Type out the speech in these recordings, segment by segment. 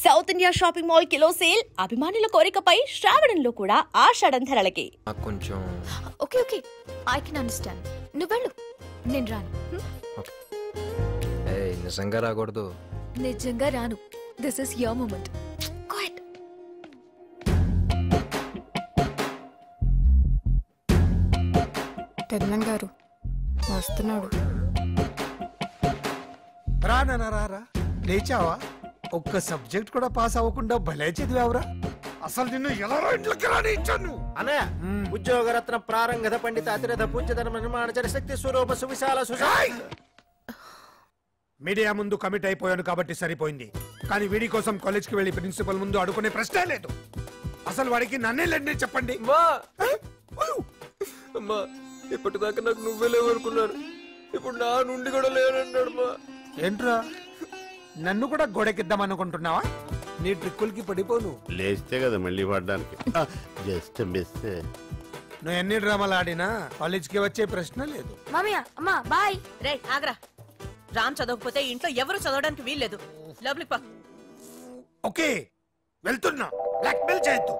South India shopping mall kilo sale అభిమానుల కోరికపై శ్రావణంలో కూడా ఆషాఢం ధరలకి. కొంచెం okay okay I can understand. నువ్వు వెళ్ళు, నేను రాను. నిజంగా రాకూడదు. నిజంగా రాను. This is your moment. Quiet. పెద్దన్ గారు వస్తున్నాడు. రా లేచావా? ఒక్క సబ్జెక్ట్ కూడా పాస్ అవ్వకుండా భలే చదివావురా. అసలు నిన్ను ఎలా ఇంట్లోకి రానిచ్చాను? అన్నయ్య, ఉద్యోగరత్న ప్రారంగత పండిత అతిరథ పూజ్యధర్మ నిర్మాణ శక్తి స్వరూప సువిశాల మీడియా ముందు కమిట్ అయిపోయాను కాబట్టి సరిపోయింది. కానీ వీడి కోసం కాలేజ్ కి వెళ్లి ప్రిన్సిపల్ ముందు అడుగునే ప్రశ్నే లేదు. అసలు వాడికి నన్నే లేండి చెప్పండి. ఇప్పటిదాకా నాకు నువ్వే లేవనుకున్నాను, ఇప్పుడు నా నుండి కూడా లేవన్నాడు. ఏంట్రా, నన్ను కూడా గోడెకిద్దాం అనుకుంటున్నావా? నీ ట్రిక్కులకి పడిపోను. లేస్తే కదా మళ్ళీ పడ్డానికి. Just miss. నువ్వు ఎన్ని డ్రామాలు ఆడినా కాలేజ్ కి వచ్చే ప్రశ్న లేదు. మామయ్య అమ్మా బాయ్. రే ఆగ్రా, రామ్ చదవకపోతే ఇంట్లో ఎవరు చదవడానికి వీల్లేదు. లోపలికి పా. ఓకే వెళ్తున్నా, బ్లాక్ మెయిల్ చేయొద్దు.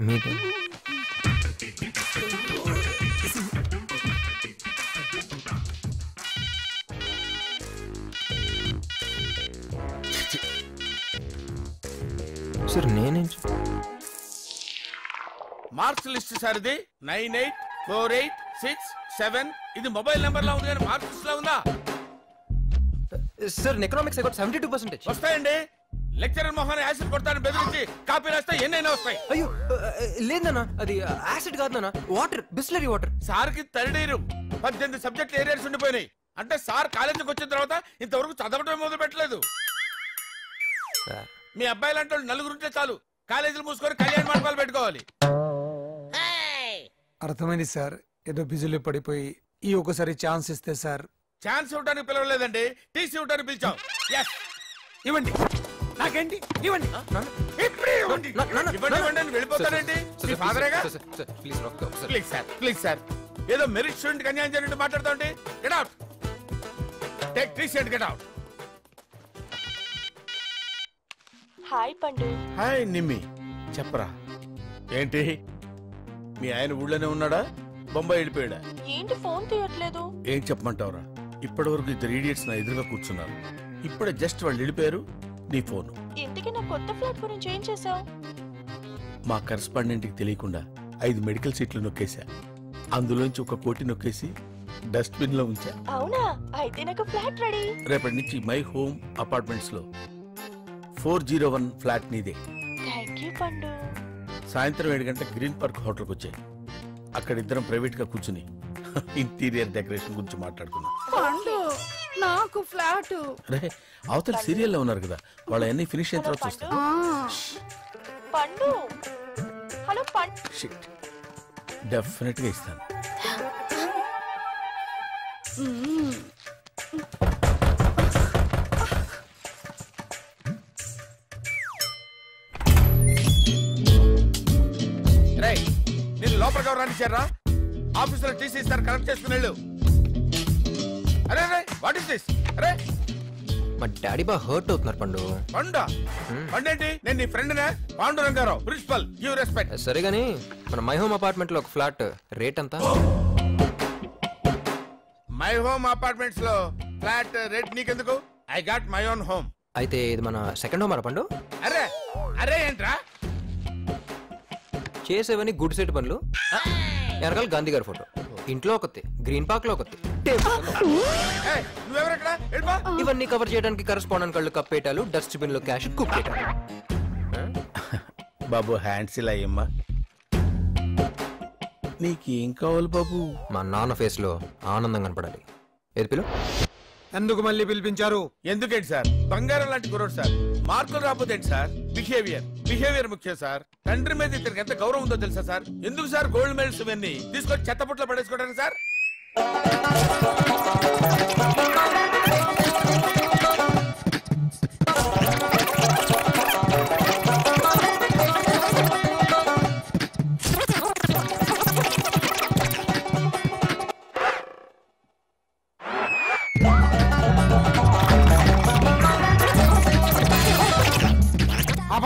మీటింగ్ సార్ నేనేం మార్క్స్ లిస్ట్ సార్ ఇది 984867. ఇది మొబైల్ నెంబర్ లా ఉంది కానీ మార్క్స్ లా ఉందా? Sir economics 72%. వస్తాయండి. లెక్చరర్ మొహాన్ని యాసిడ్ కొడతాను బెదిరించి కాపీ రాస్తే ఎన్నైనా వస్తాయి. అయ్యో లేదన్నా, అది యాసిడ్ కాదన్నా, వాటర్, బిస్లరీ వాటర్. సార్ కి థర్డ్ ఇయర్ 18 సబ్జెక్టులు ఏరియాస్ ఉండిపోయినాయి. అంటే సార్ కాలేజీకి వచ్చిన తర్వాత ఇంతవరకు చదవటం మొదలు పెట్టలేదు. మీ అబ్బాయి లాంటి వాళ్ళు నలుగురుంటే చాలు, కాలేజీలు మూసుకొని కళ్యాణ మండపాలు పెట్టుకోవాలి. అర్థమైంది సార్, ఏదో బిజీలో పడిపోయి ఈ ఒకసారి ఛాన్స్ ఇస్తే సార్. ఛాన్స్ ఇవ్వడానికి పిలవలేదండి, టీసీ ఇవ్వడానికి పిలిచాం. ఇవ్వండి, నాకేంటి ఇవ్వండి. వెళ్ళిపోతానండి. ప్లీజ్ సార్, ప్లీజ్ సార్, ఏదో మెరిట్ స్టూడెంట్ కి అన్యాయం జరిగినట్టు మాట్లాడుతాండి. Get out, take TC and get out. Hi Pandu. Hi Nimmi, చెప్పరా ఏంటి? మీ ఆయన ఊళ్ళోనే ఉన్నాడా, బొంబాయి వెళ్ళిపోయాడా? ఏంటి ఫోన్ తీయట్లేదు? ఏం చెప్పమంటావురా, ఇప్పటి వరకు 2 idiots నా ఎదురుగా కూర్చున్నారు. ఇప్పుడే జస్ట్ వాళ్ళు వెళ్ళిపోయారు, నీ ఫోన్. ఇంతకీ నా కొత్త ఫ్లాట్ గురించి ఏం చేసావు? మా కరెస్పాండెంట్ కి తెలియకుండా 5 మెడికల్ సీట్లు నొక్కేసా. అందులోంచి 1 కోటి నొక్కేసి డస్ట్ బిన్ లో ఉంచా. అవునా? అయితే నాకు ఫ్లాట్ రెడీ. రేపటి నుంచి మై హోమ్ అపార్ట్మెంట్స్ లో 401 ఫ్లాట్ నీదే. థాంక్యూ పండు. సాయంత్రం 7 గంటల గ్రీన్ పార్క్ హోటల్కి వచ్చాయి. అక్కడ ఇద్దరం ప్రైవేట్ గా కూర్చుని ఇంటీరియర్ డెకరేషన్ గురించి మాట్లాడుకున్నాం. నాకు ఫ్లాట్. రే, అవతల సీరియల్ లో ఉన్నారు కదా, వాళ్ళ అన్ని ఫినిష్ అయిన తర్వాత చూస్తా. పండు, హలో పండు. షిట్, డెఫినెట్ గా ఇస్తాను. నేను లోపలికి ఎవరు రానిచ్చారా? ఆఫీసులో టీసీ ఇస్తారు, కరెక్ట్ చేసుకుని వెళ్ళు. అరే వాట్ ఇస్ దిస్? అరే మా డాడీ బాగా హర్ట్ అవుతున్నారు పండు. పండా? పండేంటి? నేను నీ ఫ్రెండ్ నే, పాండురంగారావు, ప్రిన్సిపల్. Give respect. సరే గానీ మన మై హోమ్ అపార్ట్మెంట్ లో ఒక ఫ్లాట్ రేట్ ఎంత? మై హోమ్ అపార్ట్మెంట్స్ లో ఫ్లాట్ రేట్ నీకెందుకు? I got my own home. అయితే ఇది మన సెకండ్ హోమ్ పండు. అరే అరే ఏంట్రా చేసేవని గుడ్ సెట్ పనులు. వెనకాల గాంధీ గారి ఫోటో, ఇంట్లో ఒకటి, గ్రీన్ పార్క్ లో ఒకటి, ఇవన్నీ కవర్ చేయడానికి కరెస్పాండెంట్ కళ్ళు కప్పేటాలు, డస్ట్ బిన్ లో క్యాష్ కుప్పేటాలు. బాబు హ్యాండ్స్ ఇలా అయ్యమ్మా. నీకేం కావాలి బాబు? మా నాన్న ఫేస్ లో ఆనందం కనపడాలి. ఏది పిలు? ఎందుకు మళ్ళీ పిలిపించారు? ఎందుకేంటి సార్, బంగారం లాంటి కుర్రోడు సార్. మార్కులు రాకపోతే ఏంటి సార్? బిహేవియర్ ముఖ్యం సార్. తండ్రి మీద ఇతనికి ఎంత గౌరవం ఉందో తెలుసా సార్? ఎందుకు సార్ గోల్డ్ మెడల్స్ ఇవన్నీ తీసుకొని చెత్తపుట్లో పడేసుకోవడానికి సార్?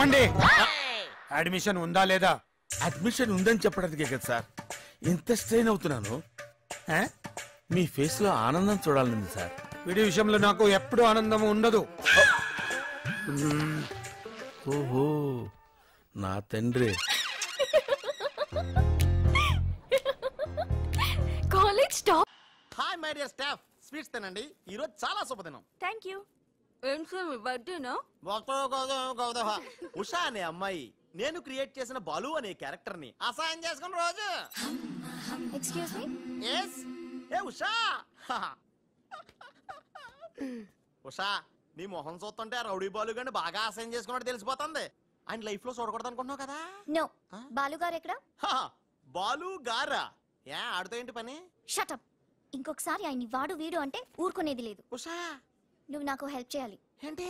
చెప్పండి, అడ్మిషన్ ఉందా లేదా? అడ్మిషన్ ఉందని చెప్పడానికే కదా సార్ ఎంత స్ట్రెయిన్ అవుతున్నాను. మీ ఫేస్ లో ఆనందం చూడాలని సార్. వీడి విషయంలో నాకు ఎప్పుడు ఆనందం ఉండదు. ఓహో నా తండ్రి. College stop. Hi my dear staff, sweets తినండి, ఈ రోజు చాలా శుభదినం. Thank you. ఏం సార్ మీ బర్త్డేనా? ఉషా అనే అమ్మాయి నేను క్రియేట్ చేసిన బాలు అనే క్యారెక్టర్ ని అసహాయం చేసుకున్న రోజు. Excuse me. ఎస్ ఏ ఉషా. ఉషా, నీ మొహం చూస్తుంటే రౌడీ బాలు గండి బాగా అసహాయం చేసుకున్నట్టు తెలిసిపోతుంది. ఆయన లైఫ్ లో చూడకూడదు అనుకుంటున్నావు కదా? నో. బాలు గారు ఎక్కడ? బాలు గారా? ఏ ఆడుతో ఏంటి పని? షటప్. ఇంకొకసారి ఆయన్ని వాడు వీడు అంటే ఊరుకునేది లేదు. ఉషా, నువ్వు నాకు హెల్ప్ చేయాలి. ఏంటి?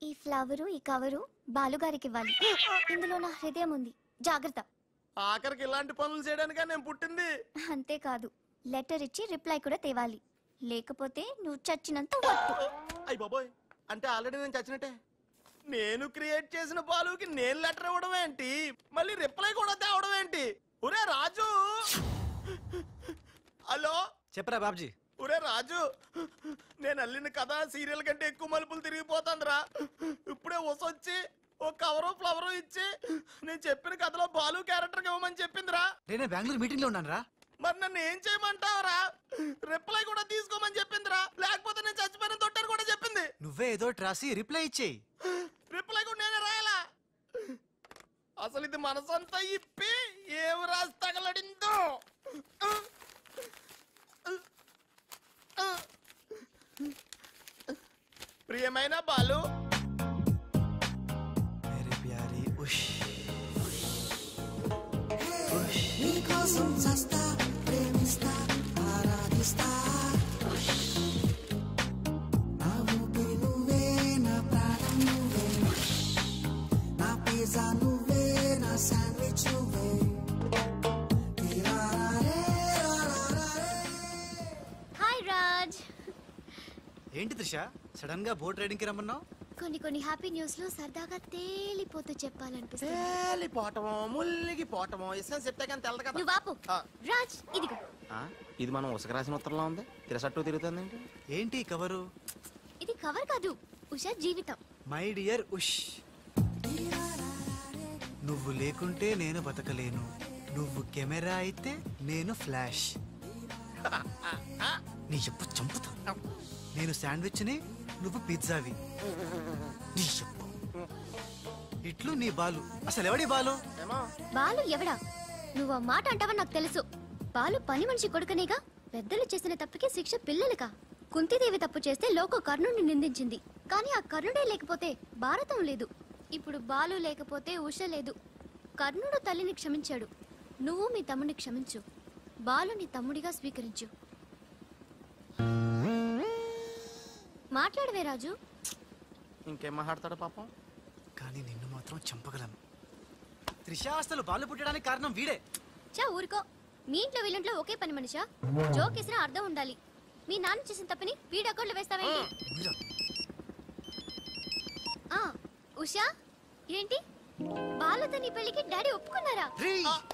ఈ ఫ్లవరు ఈ కవరు బాలుగారికి ఇవ్వాలి. ఇందులో నా హృదయం ఉంది, జాగ్రత్త. ఆఖరికి ఇలాంటి పనులు చేయడానికా నేను పుట్టింది? అంతేకాదు, లెటర్ ఇచ్చి రిప్లై కూడా తేవాలి. లేకపోతే నువ్వు చచ్చినంత వట్టు. అయ్య బాబోయ్, అంటే ఆల్రెడీ నేను చచ్చినట్టే. నేను క్రియేట్ చేసిన బాలుకి నేను లెటర్ ఇవ్వడం ఏంటి, మళ్ళీ రిప్లై కూడా తేవడం ఏంటి? ఒరే రాజు. హలో, చెప్పరా బాబ్జీ. ఒరే రాజు, నేను అల్లిన కథ సీరియల్ కంటే ఎక్కువ మలుపులు తిరిగిపోతుందిరా. ఇప్పుడే వసొచ్చి ఓ కవరు ఫ్లవరు ఇచ్చి నేను చెప్పిన కథలో బాలు క్యారెక్టర్ ఇవ్వమని చెప్పిందిరా. నేను బెంగళూరు మీటింగ్ లో ఉన్నాను రా. మరి నన్ను ఏం చేయమంటావురా? రిప్లై కూడా తీసుకోమని చెప్పిందిరా, లేకపోతే నేను చచ్చిపోయిన తొట్టని కూడా చెప్పింది. నువ్వే ఏదో రాసి రిప్లై ఇచ్చేయి. రిప్లై కూడా నేనే రాయాలా? అసలు ఇది మనసంతా ఇప్పి ఏం రాసి తగలడిందో. ప్రియమైన బాలు, మేరే ప్యారీ ఉష్ హాయ్ రాజ్. ఏంటి త్రిష, సడన్ గా బోట్ రైడింగ్ కి రమ్మన్నావు? కొన్ని హ్యాపీ న్యూస్ లో సరదాగా తేలిపోతూ చెప్పాలనిపిస్తుంది. తేలిపోవటమో ముల్లిగిపోవటమో ఇష్టం చెప్తే కానీ తెలదు కదా. నువ్వు ఆపు. రాజ్, ఇదిగో. ఇది మనం ఉసక రాసిన ఉత్తరంలో ఉంది, తిరసట్టు తిరుగుతుంది. ఏంటి కవరు? ఇది కవర్ కాదు, ఉషా జీవితం. మై డియర్ ఉష్, నువ్వు లేకుంటే నేను బతకలేను. నువ్వు కెమెరా అయితే నేను ఫ్లాష్. నీ చెప్పు చంపుతా. నేను శాండ్విచ్ని, నువ్వు పిజ్జావి. నీ చెప్పు ఇట్లు నీ బాలు. అసలు ఎవడి బాలు? బాలు ఎవడా? నువ్వు ఆ మాట అంటావని నాకు తెలుసు. బాలు పని మనిషి కొడుకనేగా. పెద్దలు చేసిన తప్పుకి శిక్ష పిల్లలకా? కుంతిదేవి తప్పు చేస్తే లోక కర్ణుడిని నిందించింది, కానీ ఆ కర్ణుడే లేకపోతే భారతం లేదు. ఇప్పుడు బాలు లేకపోతే ఉష లేదు. కర్ణుడు తల్లిని క్షమించాడు, నువ్వు మీ తమ్ముడిని క్షమించు. బాలుని తమ్ముడిగా స్వీకరించు. మాట్లాడవే రాజు. ఇంకేం మాట్లాడతాడు పాపం. కానీ నిన్ను మాత్రం చంపగలను. త్రిష, అసలు బాలు పుట్టడానికి కారణం వీడే. చా ఊరుకో. మీ ఇంట్లో వీళ్ళంట్లో ఒకే పని మనిషా? జోక్ వేసినా అర్థం ఉండాలి. మీ నాన్న చేసిన తప్పని వీడి అకౌంట్లో వేస్తావేంటి? ఉషా, ఏంటి బాలుతో నీ పెళ్లికి డాడీ ఒప్పుకున్నారా?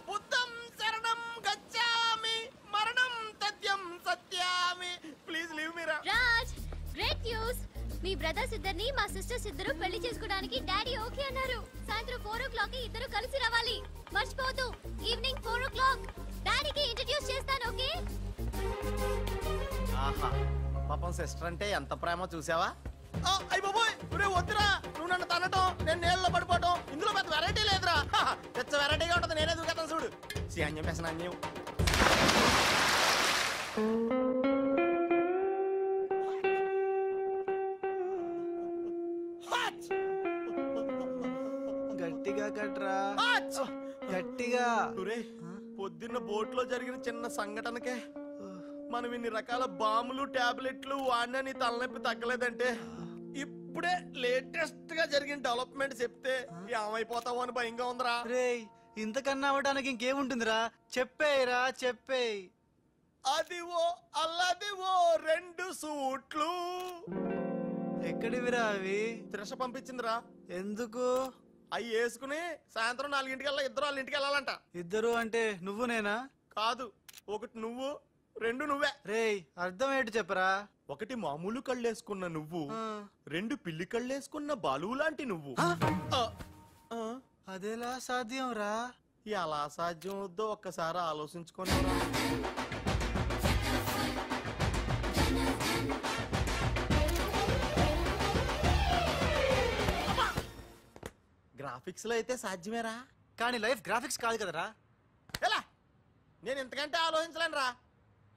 బుద్ధం శరణం గచ్ఛామి, మరణం తథ్యం సత్యామి. ప్లీజ్ లీవ్ మీ రా. Raj, great news. మీ బ్రదర్స్ ఇద్దరిని మా సిస్టర్స్ ఇద్దరు పెళ్లి చేసుకోవడానికి డాడీ ఓకే అన్నారు. సాయంత్రం 4 o'clock ఇద్దరు కలిసి రావాలి. మర్చిపోవద్దు, ఈవినింగ్ 4 o'clock. డాడీకి ఇంట్రడ్యూస్ చేస్తాను, ఓకే? ఆహా, పాపం సిస్టర్ అంటే ఎంత ప్రేమో చూసావా? అయ్య బాబోయ్, ఒరే వద్దురా, నువ్వు నన్ను తనటం, నేను నీళ్ళలో పడిపోవటం, ఇందులో పెద్ద వెరైటీ లేదురా. పెద్ద వెరైటీగా ఉంటుంది, నేనే దూకేతాను చూడు. అన్యం వేసిన అన్యం. గట్టిగా కట్రా, గట్టిగా. పొద్దున్న బోట్ లో జరిగిన చిన్న సంఘటనకే మనం ఇన్ని రకాల బాంబులు టాబ్లెట్లు వాడినా నీ తలనొప్పి తగ్గలేదంటే ఇప్పుడే లేటెస్ట్ గా జరిగిన డెవలప్మెంట్ చెప్తే ఏమైపోతావో అని భయంగా ఉందిరా. రేయ్, ఇంతకన్నా అవ్వడానికి ఇంకేముంటుందిరా? చెప్పేయరా, చెప్పేయ్. అదివో అల్లదివో 2 సూట్లు. ఎక్కడివిరా అవి? త్రిష పంపించిందిరా. ఎందుకు? అవి వేసుకుని సాయంత్రం 4 ఇద్దరు వాళ్ళ ఇంటికి వెళ్ళాలంట. ఇద్దరు అంటే నువ్వు నేనా? కాదు, ఒకటి నువ్వు, 2 నువ్వే. రేయ్ అర్థం ఏంటి చెప్పరా? ఒకటి మామూలు కళ్ళేసుకున్న నువ్వు, 2 పిల్లి కళ్ళేసుకున్న బాలు లాంటి నువ్వు. అదేలా సాధ్యం రా? ఎలా సాధ్యం అవుద్దో ఒక్కసారి ఆలోచించుకొని. గ్రాఫిక్స్ లో అయితే సాధ్యమేరా, కానీ లైఫ్ గ్రాఫిక్స్ కాదు కదరా. ఎలా? నేను ఇంతకంటే ఆలోచించలేను రా.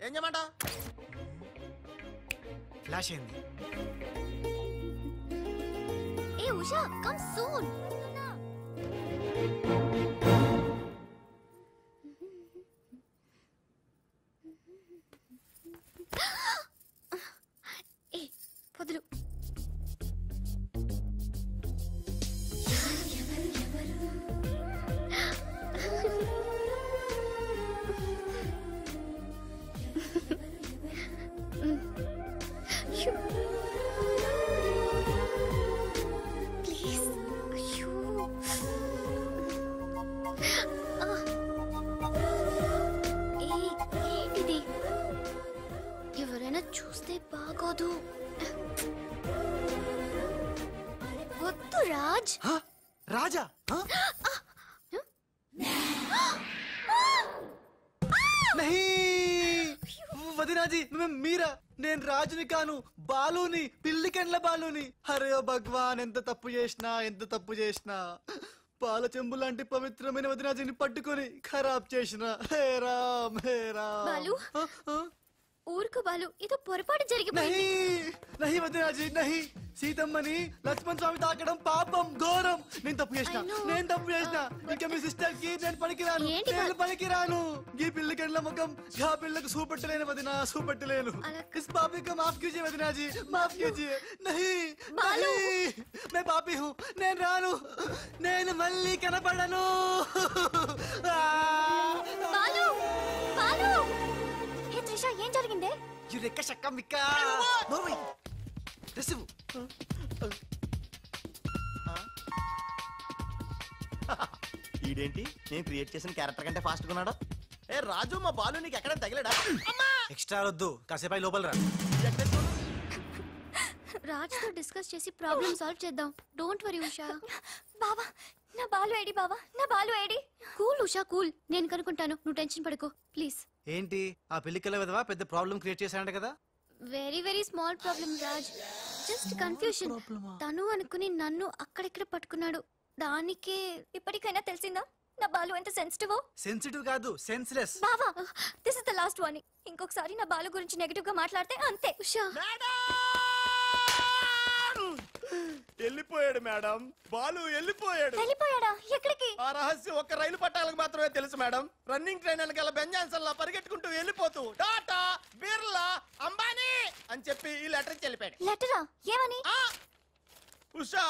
ఏం చేయమంటావు? ఫ్లాష్ అయింది. ఏ ఉషా, కమ్ సూన్. ఏ వదులు. ప్లీజ్. అయ్యో ఏంటిది? ఎవరైనా చూస్తే బాగోదు. వద్దు రాజ్. రాజా? వదినాజీ మీరా? నేను రాజుని కాను, బాలుని, పిల్లికెండ్ల బాలుని. అరే భగవాన్, ఎంత తప్పు చేసినా పాల చెంబు లాంటి పవిత్రమైన వదినాజీని పట్టుకొని ఖరాబ్ చేసిన. హే రామ్, హే రామ్. బాలు, ఊరుకు బాలు, ఇది పొరపాటు జరిగిపోయింది. నహి వదినాజీ నహి. సీతమ్మని లక్ష్మణ్ స్వామి తాకడం పాపం, ఘోరం. నేను తప్పు చేసిన. ఇక మీ సిస్టర్ కి నేను పనికిరాను. ఈ పిల్లకెండ్ల ముఖం గా పిల్లకు చూపెట్టలేను వదినా, చూపెట్టలేను. ఇస్ పాపి को माफ कीजिए वदना जी, माफ कीजिए. नहीं बालू, मैं पापी हूँ. నేను రాను, నేను మళ్ళీ కనపడను. బాలు, బాలు. హే త్రిష, ఏం జరిగిందే? యురెక్క షక్క మిక్క. నోర్మై రిసివ్. ఈడేంటి నేను క్రియేట్ చేసిన క్యారెక్టర్ కంటే ఫాస్ట్ ఉన్నాడు? ఏ రాజు, మా బాలు నీకు ఎక్కడ తగిలేడా? ఎక్స్ట్రా వద్దు, కాసేపు లోపల రా. రాజ్ తో డిస్కస్ చేసి ప్రాబ్లం సాల్వ్ చేద్దాం. Don't worry Usha. బావా, నా బాలు ఏడి? బావా, నా Balu AD? Cool Usha, cool. నేను కనుక్కుంటాను, నువ్వు టెన్షన్ పడకు ప్లీజ్. ఏంటి ఆ పిల్లికల విధవా పెద్ద ప్రాబ్లం క్రియేట్ చేశాడంట కదా? Very very small problem Raj, just confusion. తను అనుకుని నన్ను అక్కడిక్కడ పట్టుకున్నాడు. దానికే ఇప్పటికైనా తెలిసిందా నా బాలు ఎంత సెన్సిటివ్? సెన్సిటివ్ కాదు, సెన్స్లెస్. బావా, this is the last warning. ఇంకొకసారి నా బాలు గురించి నెగటివ్ గా మాట్లాడితే అంతే. ఉషా, వెళ్ళిపోయాడు మేడం, బాలు వెళ్ళిపోయాడు. వెళ్ళిపోయాడా? ఎక్కడికి? ఆ రహస్యం ఒక్క రైలు పట్టాలకు మాత్రమే తెలుసు మేడం. రన్నింగ్ ట్రైన్ వెనకాల బెంజాన్సన్ లా పరిగెట్టుకుంటూ వెళ్ళిపోతూ టాటా, బిర్లా, అంబానీ అని చెప్పి ఈ లెటర్ ఇచ్చి వెళ్ళిపోయాడు. లెటరా? ఏమని? ఉషా,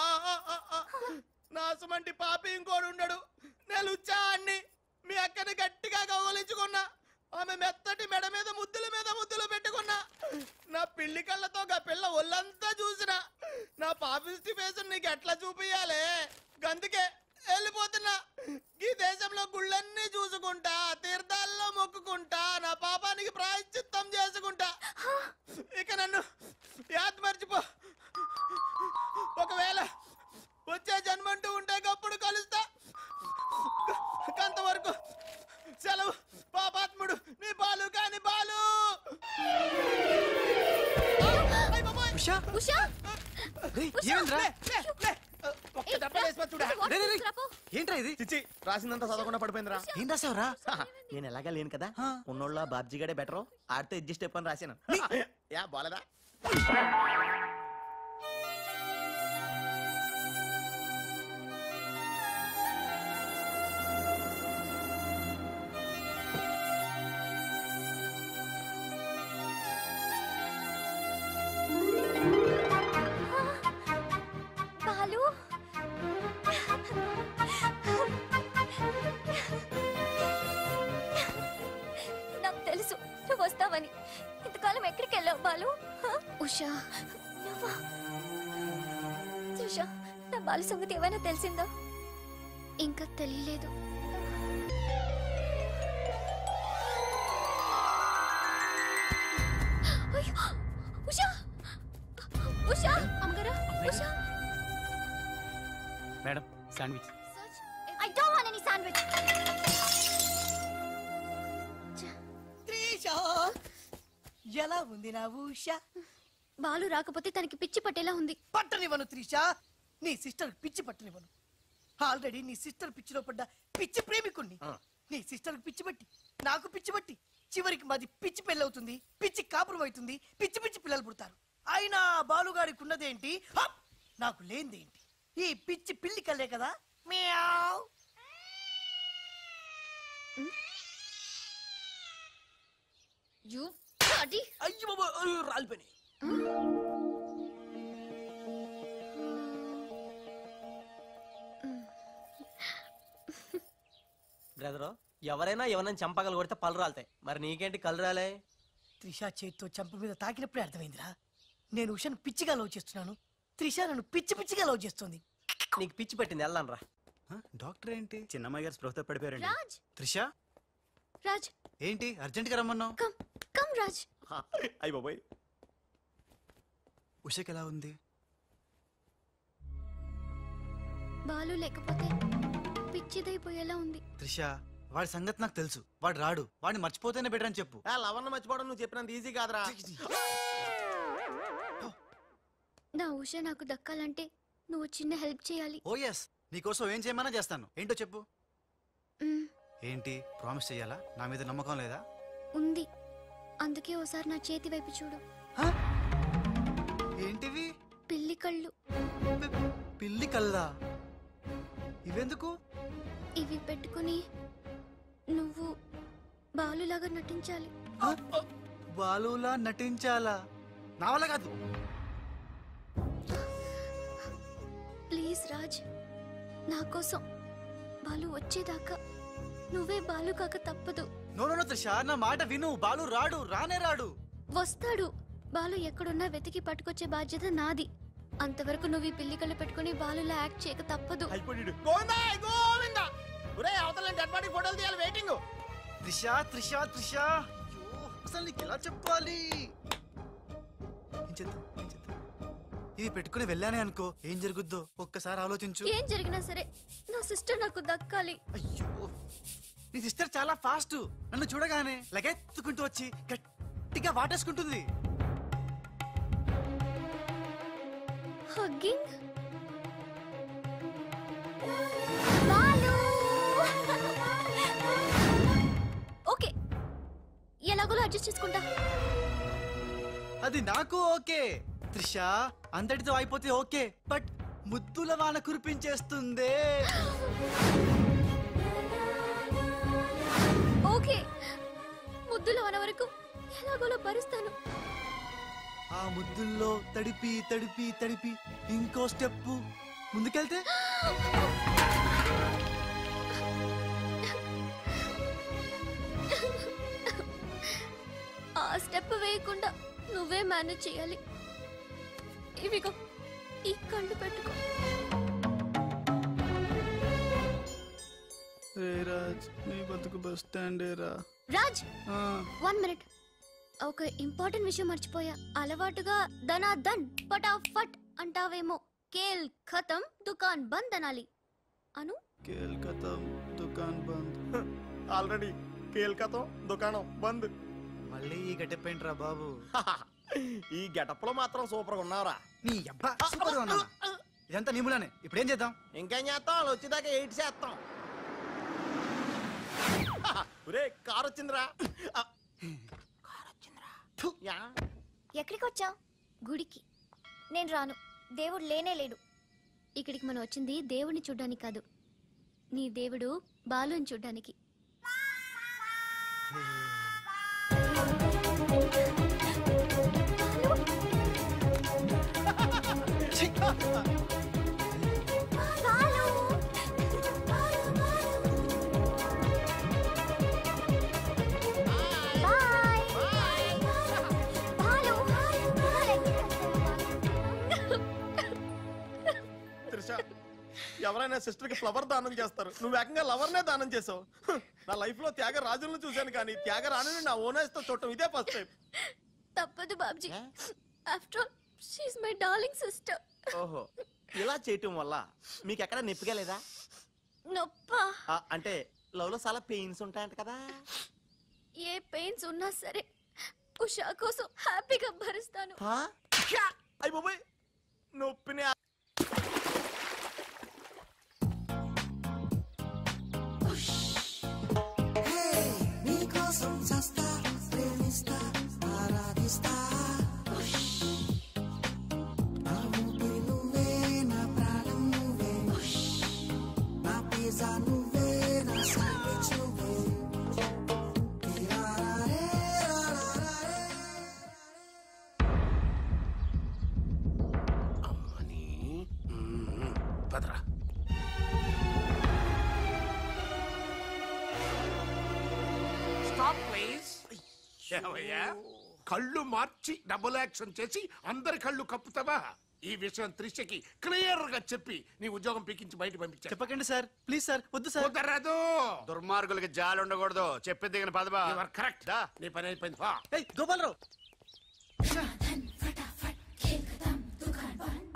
నా సుమంటి పాపి ఇంకోడు ఉండడు. నేను ఉచ్చాన్ని మీ అక్కని గట్టిగా కౌగలించుకున్నా. ఆమె మెత్తటి మెడ మీద ముద్దులు పెట్టుకున్నా. నా పిల్లి కళ్ళతో గా పిల్ల ఒళ్ళంతా చూసిన. నా పాపిస్టి ఫేస్ నీకు ఎట్లా చూపియాలే? గందుకే వెళ్ళిపోతున్నా. ఈ దేశంలో గుళ్ళన్నీ చూసుకుంటా, తీర్థాల్లో మొక్కుకుంటా, నా పాపానికి ప్రాయశ్చిత్తం చేసుకుంటా. ఇక నన్ను యాద్ మర్చిపో. ఒకవేళ వచ్చే జన్మంటూ ఉంటే గప్పుడు కలుస్తా. అంతవరకు సెలవు. పాపాత్ముడు నీ బాలు కాని బాలు. ఏంట్రా ఇది? చిచ్చి, రాసిందంతా చదవకుండా పడిపోయిందిరా. ఏం రాసావురా? నేను ఎలాగా లేను కదా, ఉన్నోళ్ళ బాబ్జీగాడే బెటరు, ఆడితో అడ్జస్ట్ అయిపోయి రాశాను. యా బాలేదా? బాలు, నాకు తెలుసు నువ్వు వస్తావని. ఇంతకాలం ఎక్కడికి వెళ్ళావు బాలు? ఉషా, నువ్వా? ఉషా, నా బాలు సంగతి ఏమైనా తెలిసిందా? ఇంకా తెలియలేదు. ఉషా ఉషా అమ్మగారా Usha madam sandwich. I don't want any sandwich. Trisha ఎలా ఉంది నా ఉషా? బాలు రాకపోతే తనకి పిచ్చి పట్టేలా ఉంది. పట్టనివ్వను త్రిషా, నీ సిస్టర్ పిచ్చి పట్టనివ్వను. ఆల్రెడీ నీ సిస్టర్ పిచ్చిలో పడ్డ పిచ్చి ప్రేమికుణ్ణి. నీ సిస్టర్ పిచ్చి పట్టి నాకు పిచ్చి పట్టి చివరికి మాది పిచ్చి పెళ్ళవుతుంది, పిచ్చి కాపురం అవుతుంది, పిచ్చి పిచ్చి పిల్లలు పుడతారు. అయినా బాలుగాడికి ఉన్నదేంటి, నాకు లేనిదేంటి? ఈ పిచ్చి పిల్లి కల్లే కదా. మ్యావ్. అయ్యో బాబా, రాలిపోయి. బ్రదరు, ఎవరైనా ఎవరైనా చంపగలు కొడితే పళ్ళు రాలుతాయి, మరి నీకేంటి కళ్ళు రాలే? త్రిషా చేత్తో చంప మీద తాకినప్పుడే అర్థమైందిరా. నేను ఉషను పిచ్చిగా లవ్ చేస్తున్నాను, త్రిషా నన్ను పిచ్చి పిచ్చిగా లవ్ చేస్తుంది. నీకు పిచ్చి పెట్టింది, వెళ్ళాను రా. డాక్టర్ ఏంటి చిన్నమ్మాయి గారు స్పృహతో పడిపోయారండి. రాజ్ త్రిషా రాజ్ ఏంటి అర్జెంట్ గా రమ్మన్నావు? కమ్ రాజ్. అయ్య బాబాయ్, ఉషకి ఎలా ఉంది? బాలు లేకపోతే పిచ్చిదైపోయేలా ఉంది. త్రిషా వాడి సంగతి నాకు తెలుసు, వాడు రాడు, వాడిని మర్చిపోతేనే బెటర్ అని చెప్పు. లవన్న మర్చిపోవడం నువ్వు చెప్పినంత ఈజీ కాదురా. నా ఉష నాకు దక్కాలంటే నువ్వు చిన్న హెల్ప్ చేయాలి. ఓ ఎస్, నీకోసం ఏం చేయమన్నా చేస్తాను. ఏంటో చెప్పు. ఏంటి ప్రామిస్ చెయ్యాలా? నా మీద నమ్మకం లేదా? ఉంది, అందుకే ఓసారి నా చేతి వైపు చూడు. ఏంటివి? పిల్లి కళ్ళు. పిల్లి కళ్ళా? ఇవెందుకు? ఇవి పెట్టుకుని నువ్వు బాలులాగా నటించాలి. బాలులా నటించాలా? నా వల్ల కాదు. ప్లీజ్ రాజ్, నా కోసం బాలు వచ్చేదాకా నువ్వే బాలు కాక తప్పదు. నో నో త్రిషా, నా మాట విను. బాలు రాడు, రానే రాడు. వస్తాడు. బాలు ఎక్కడున్నా వెతికి పట్టుకొచ్చే బాధ్యత నాది. అంతవరకు నువ్వు ఈ పిల్లి కళ్ళు పెట్టుకుని బాలులా యాక్ట్ చేయక తప్పదు. త్రిషా త్రిషా త్రిషా, అసలు నీకు ఎలా చెప్పాలి? ఇది పెట్టుకుని వెళ్ళానే అనుకో, ఏం జరుగుద్దో ఒక్కసారి ఆలోచించు. ఏం జరిగినా సరే నా సిస్టర్ నాకు దక్కాలి. అయ్యో, నీ సిస్టర్ చాలా ఫాస్ట్. నన్ను చూడగానే లగెత్తుకుంటూ వచ్చి గట్టిగా వాటేసుకుంటుంది. హగ్గింగ్. బాలు. ఓకే, ఎలాగోలా అడ్జస్ట్ చేసుకుంటా. అది నాకు ఓకే త్రిషా, అంతటితో అయిపోతే ఓకే. బట్ ముద్దుల వాన కురిపించేస్తుందే. ఓకే, ముద్దులో అన్న వరకు ఎలాగోలా భరిస్తాను. ఆ ముద్దుల్లో తడిపి తడిపి తడిపి ఇంకో స్టెప్ ముందుకెళ్తే ఆ స్టెప్ వేయకుండా నువ్వే మేనేజ్ చేయాలి. ఇవిగో ఈ కళ్ళు పెట్టుకో. రే రాజ్, నీ బతుకు బస్ స్టాండే రా. రాజ్, 1 మినిట్. ఒక ఇంపార్టెంట్ విషయం మర్చిపోయా. అలవాటుగా దనా దన్ ఫటాఫట్ అంటావేమో. కేల్ ఖతం దుకాన్ బంద్ అనాలి. అను కేల్ ఖతం దుకాన్ బంద్. ఆల్రెడీ కేల్ ఖతం దుకాణం బంద్. మళ్ళీ ఈ గెటప్ ఏంట్రా బాబు? ఈ గెటప్ లో మాత్రం సూపర్ గా ఉన్నావురా. నీ అబ్బా సూపర్ ఉన్నా. ఇదంతా నీ మూలానే. ఇప్పుడు ఏం చేద్దాం? ఇంకేం చేస్తాం? వాళ్ళు వచ్చేదాకా 8 చేస్తాం. ఒరే కార్ వచ్చిందిరా. ఎక్కడికి వచ్చావు? గుడికి. నేను రాను, దేవుడు లేనే లేడు. ఇక్కడికి మనం వచ్చింది దేవుడిని చూడ్డానికి కాదు, నీ దేవుడు బాలుని చూడ్డానికి. ఎవరైనా సిస్టర్ కి ఫ్లవర్ దానం చేస్తారు, నువ్వు ఏకంగా లవర్నే దానం చేసావు. నా లైఫ్ లో త్యాగరాజులను చూశాను కానీ త్యాగరాణిని నా ఓనర్స్ తో చూడటం ఇదే ఫస్ట్ టైం. తప్పదు Babji, after all she is my darling sister. ఓహో, ఇలా చేయటం వల్ల మీకు ఎక్కడ నొప్పిగా లేదా? నొప్పా? అంటే లవ్ లో చాలా పెయిన్స్ ఉంటాయంట కదా. ఏ పెయిన్స్ ఉన్నా సరే ఉషా కోసం హ్యాపీగా భరిస్తాను. అయ్య బాబోయ్, నొప్పిని నీకోసం చస్తా, ప్రేమిస్తా, ఆరాధిస్తా. నా ఊపిరి నువ్వే, నా ప్రాణం నువ్వే, నా పిజ్జా నువ్వే, నా శాండ్విచ్ నువ్వే. పదరా. Stop please. ఏమయ్యా, కళ్ళు మార్చి డబుల్ యాక్షన్ చేసి అందరి కళ్ళు కప్పుతావా? ఈ విషయం త్రిషకి క్లియర్ గా చెప్పి నీ ఉద్యోగం పీకించి బయట పంపించా. చెప్పకండి సార్, ప్లీజ్ సార్, వద్దు సార్. కుదరదు. దుర్మార్గులకి జాలి ఉండకూడదు. చెప్పి దిగిన పదబా. కరెక్ట్. నీ పని అయిపోయింది. గోపాలరావు.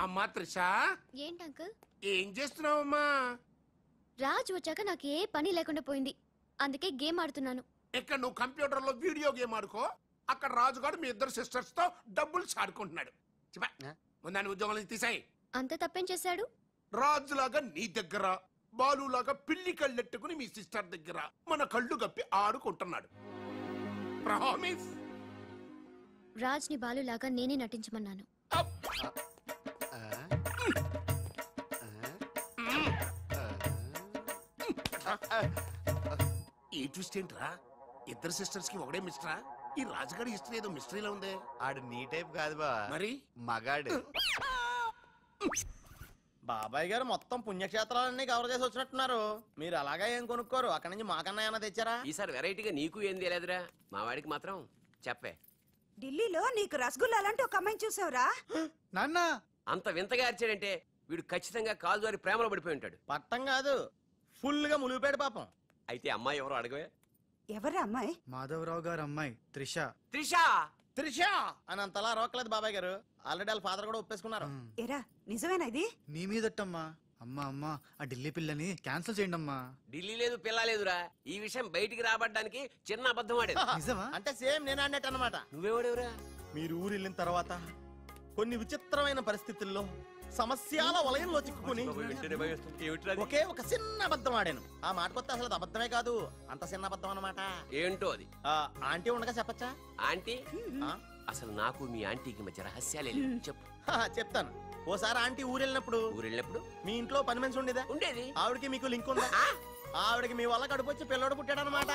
అమ్మా త్రిష, ఏంటి అంకుల్? ఏం చేస్తున్నావమ్మా? రాజ్ వచ్చాక నాకు ఏ పని లేకుండా పోయింది, అందుకే గేమ్ ఆడుతున్నాను. ఇక్కడ నువ్వు కంప్యూటర్ లో వీడియో గేమ్ ఆడుకో, అక్కడ రాజుగాడు మీ ఇద్దరు సిస్టర్స్ తో డబ్బులు ఆడుకుంటున్నాడు. ముందాన్ని ఉద్యోగం తీసాయి. అంత తప్పేం చేశాడు? రాజులాగా నీ దగ్గర, బాలులాగా పిల్లి కళ్ళెట్టుకుని మీ సిస్టర్ దగ్గర మన కళ్ళు గప్పి ఆడుకుంటున్నాడు. ప్రామిస్. రాజ్ ని బాలులాగా నేనే నటించమన్నాను. ఈ ట్విస్ట్ ఏంట్రా? ఇద్దరు సిస్టర్స్ కి ఒకడే మిస్టరా? ఈ రాజుగాడి హిస్టరీ ఏదో మిస్టరీలో ఉందే. ఆడు నీ టైప్ కాదు బా, మరి మగాడు. బాబాయ్ గారు మొత్తం పుణ్యక్షేత్రాలన్నీ కవర్ చేసి వచ్చినట్టున్నారు. మీరు అలాగా ఏం కొనుక్కోరు, అక్కడి నుంచి మాకన్నా ఏమైనా తెచ్చారా? ఈసారి వెరైటీగా నీకు ఏం తెలియదురా, మా వాడికి మాత్రం చెప్పే. ఢిల్లీలో నీకు రసగుల్లా లాంటి ఒక అమ్మాయిని చూసావురా? నాన్న అంత వింతగా అరిచాడంటే వీడు ఖచ్చితంగా కాలు జారి ప్రేమలో పడిపోయి ఉంటాడు. పట్టం కాదు, ఫుల్ గా ములిగిపోయాడు పాపం. అయితే అమ్మాయి ఎవరో అడగవే. ఎవరా అమ్మాయి? మాధవరావు గారు అమ్మాయి త్రిష. త్రిష త్రిష అని అంతలా రోకలేదు బాబాయ్ గారు. ఆల్రెడీ వాళ్ళ ఫాదర్ కూడా ఒప్పేసుకున్నారు. ఏరా నిజమేనా ఇది? నీ మీదట్టమ్మా. అమ్మా అమ్మా, ఆ ఢిల్లీ పిల్లని క్యాన్సిల్ చేయండి అమ్మా. ఢిల్లీ లేదు పిల్ల లేదురా, ఈ విషయం బయటికి రాబడ్డానికి చిన్న అబద్ధం ఆడేది. నిజమా? అంటే సేమ్ నేను అన్నట్టు అన్నమాట. నువ్వేవాడేవురా? మీరు ఊరు వెళ్ళిన తర్వాత కొన్ని విచిత్రమైన పరిస్థితుల్లో సమస్యల వలయంలో చిక్కుకుని ఒకే ఒక చిన్న అబద్ధం ఆడాను. ఆ మాట కొత్త అసలు అబద్ధమే కాదు, అంత చిన్న అబద్ధం అన్నమాట. ఏంటో అది? ఆంటీ ఉండగా చెప్పచ్చా? ఆంటీ? అసలు నాకు మీ ఆంటీకి మధ్య రహస్యాలే లేవు. చెప్పు. చెప్తాను. ఓసారి ఆంటీ ఊరెళ్ళినప్పుడు మీ ఇంట్లో పని మనిషి ఉండేదా? ఉండేది. ఆవిడకి మీకు లింక్ ఉందా? ఆవిడకి మీ వల్ల కడుపు వచ్చి పిల్లడు పుట్టాడు అనమాట.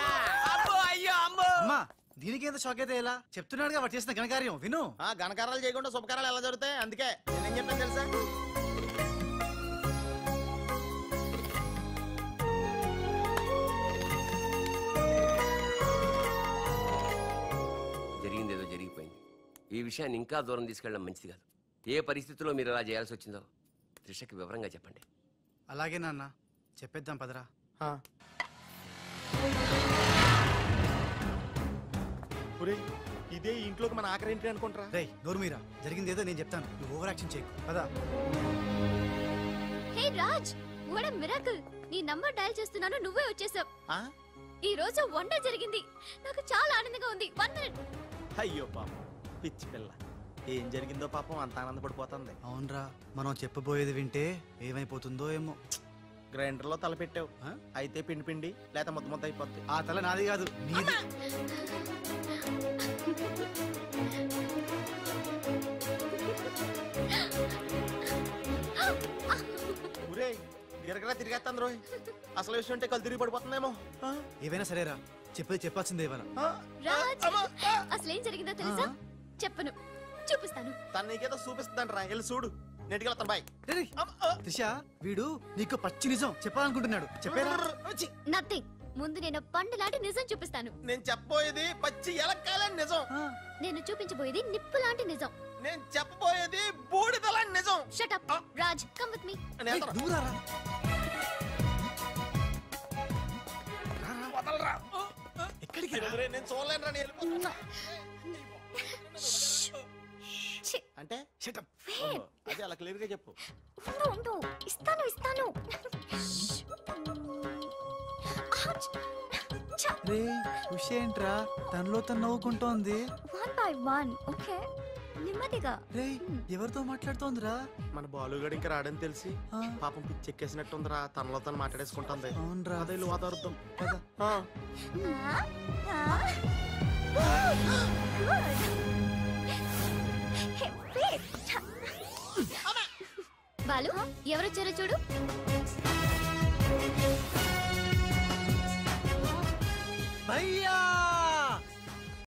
అమ్మా దీనికి ఎంత షాక్ అయితే ఎలా? చెప్తున్నాడుగా వాడు చేసిన ఘనకార్యం విను. ఆ ఘనకారాలు చేయకుండా శుభకారాలు ఎలా జరుగుతాయి? అందుకే నేనేం చెప్పాను తెలుసా? జరిగిందేదో జరిగిపోయింది. ఈ విషయాన్ని ఇంకా దూరం తీసుకెళ్ళడం మంచిది కాదు. ఏ పరిస్థితుల్లో మీరు అలా చేయాల్సి వచ్చిందో త్రిషకి వివరంగా చెప్పండి. అలాగే నాన్న, చెప్పేద్దాం పదరా. ఇదే ఇంట్లోకి మన ఆఖరి ఏంటి అనుకుంటారా? రేయ్ నోరు మీరా, జరిగింది ఏదో నేను చెప్తాను, నువ్వు ఓవర్ యాక్షన్ చేయకు. పదా. హే రాజ్, వాట్ ఎ మిరాకిల్. నీ నంబర్ డయల్ చేస్తున్నాను, నువ్వే వచ్చేసావ్. ఈ రోజు వండర్ జరిగింది, నాకు చాలా ఆనందంగా ఉంది. 1 మినిట్. అయ్యో పాపం పిచ్చి పిల్ల, ఏం జరిగిందో పాపం అంత ఆనందపడిపోతుంది. అవునరా, మనం చెప్పబోయేది వింటే ఏమైపోతుందో ఏమో. గ్రైండర్ లో తల పెట్టావు, అయితే పిండి పిండి లేక ముద్ద ముద్ద అయిపోద్ది. ఆ తల నాది కాదు, నీది. ఊరే గిరగరా తిరిగేస్తాను రోయ్. అసలు విషయం అంటే కళ్ళు తిరిగి పడిపోతుందేమో. ఏవైనా సరేరా, చెప్పేది చెప్పాల్సిందే ఇవాళ. రాజ్, అసలేం జరిగిందో తెలుసా? చెప్పను, చూపిస్తాను. తను నీకేదో చూపిస్తుందంటరా, వెళ్ళి చూడు. నెట్కి వెళ్తాను బాయ్. త్రిష, వీడు నీకు పచ్చి నిజం చెప్పాలనుకుంటున్నాడు. చెప్పేరా? నథింగ్. ముందు నేను పండు లాంటి నిజం చూపిస్తాను. నేను చెప్పబోయేది పచ్చి ఎలక్కాలని నిజం. నేను చూపించబోయేది నిప్పు లాంటి నిజం. నేను చెప్పబోయేది బూడిదల నిజం. Shut up Raj, come with me. దూరారా వదలరా. ఎక్కడికి నేను చూడలేనురా, నేను వెళ్ళిపోతున్నా. అంటే అదే అలా క్లియర్ గా చెప్పు. ఉండు ఇస్తాను ఇస్తాను. రే ఏంట్రా తనలో తను నవ్వుకుంటోంది. వన్ బై వన్ ఓకే, నెమ్మదిగా. రే ఎవరితో మాట్లాడుతోందిరా? మన బాలుగాడు ఇంకా రాడని తెలిసి పాపం పిచ్చెక్కేసినట్టుందిరా, తనలో తను మాట్లాడేసుకుంటుంది. అవునరా, అదే వాదార్థం. బాలు ఎవరొచ్చారో చూడు. భయ్యా